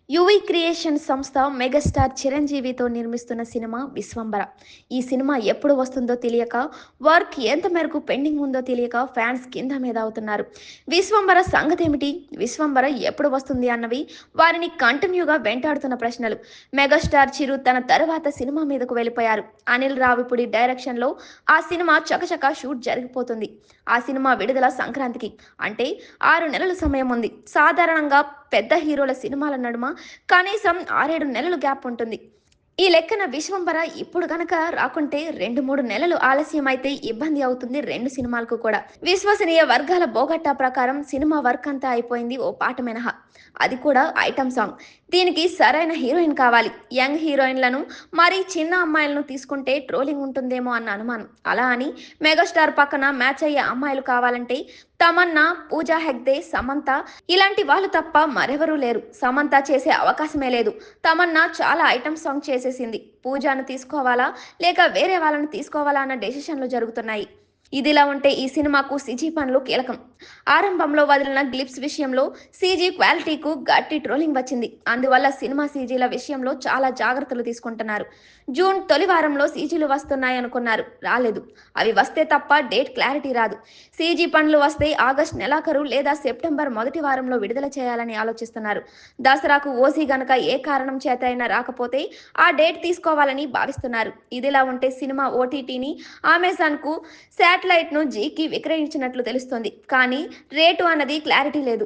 UV creation సంస్థ megastar చిరంజీవితో నిర్మిస్తున్న cinema Vishwambhara. ఈ సినిమా ఎప్పుడు వస్తుందో తెలియక, వర్క్ ఎంత మేరకు పెండింగ్ ఉందో తెలియక ఫ్యాన్స్ కింద మీద అవుతున్నారు. విశ్వంబర సంగతేమిటి? విశ్వంబర ఎప్పుడు వస్తుంది అన్నవి వారిని కంటిన్యూగా వెంటాడుతున్న ప్రశ్నలు. మెగాస్టార్ చిరు తన తర్వాత సినిమా మీదకు వెళ్ళిపోయారు. అనిల్ రావిపూడి డైరెక్షన్లో ఆ సినిమా చకచకా షూట్ జరిగిపోతుంది. ఆ సినిమా విడుదల సంక్రాంతికి, అంటే 6 నెలల సమయం ఉంది. సాధారణంగా పెద్ద హీరోల సినిమాల నడుమ కనీసం 6-7 నెలలు గ్యాప్ ఉంటుంది. ఈ లెక్కన విశ్వంబర ఇప్పుడు గనక రాకుంటే 2-3 నెలలు ఆలస్యం అయితే ఇబ్బంది అవుతుంది 2 సినిమాలకు కూడా. విశ్వసనీయ వర్గాల బోగట్టా ప్రకారం సినిమా వర్క్ అంతా అయిపోయింది ఓ పాట మినహా. అది కూడా ఐటమ్ సాంగ్. దీనికి సరైన హీరోయిన్ కావాలి. యంగ్ హీరోయిన్లను మరీ చిన్న అమ్మాయిలను తీసుకుంటే ట్రోలింగ్ ఉంటుందేమో అన్న అనుమానం. అలా అని మెగాస్టార్ పక్కన మ్యాచ్ అయ్యే అమ్మాయిలు కావాలంటే తమన్నా, పూజా హెగ్డే, సమంత ఇలాంటి వాళ్ళు తప్ప మరెవరూ లేరు. సమంత చేసే అవకాశమే లేదు. తమన్నా చాలా ఐటమ్ సాంగ్ చేసేసింది. పూజాను తీసుకోవాలా లేక వేరే వాళ్ళని తీసుకోవాలా అన్న డెసిషన్లు జరుగుతున్నాయి. ఇదిలా ఉంటే ఈ సినిమాకు సిజీ పనులు కీలకం. ఆరంభంలో వదిలిన గ్లిప్స్ విషయంలో సీజీ క్వాలిటీకు గట్టి ట్రోలింగ్ వచ్చింది. అందువల్ల సినిమా సీజీల విషయంలో చాలా జాగ్రత్తలు తీసుకుంటున్నారు. జూన్ తొలి వారంలో సీజీలు వస్తున్నాయనుకున్నారు, రాలేదు. అవి వస్తే తప్ప డేట్ క్లారిటీ రాదు. సీజీ పనులు వస్తే ఆగస్టు నెలాఖరు లేదా సెప్టెంబర్ మొదటి వారంలో విడుదల చేయాలని ఆలోచిస్తున్నారు. దసరాకు ఓసీ గనక ఏ కారణం చేత అయినా రాకపోతే ఆ డేట్ తీసుకోవాలని భావిస్తున్నారు. ఇదిలా ఉంటే సినిమా ఓటీటీని అమెజాన్కు, శాటిలైట్ను జీకి విక్రయించినట్లు తెలుస్తోంది. కానీ రేటు అన్నది క్లారిటీ లేదు.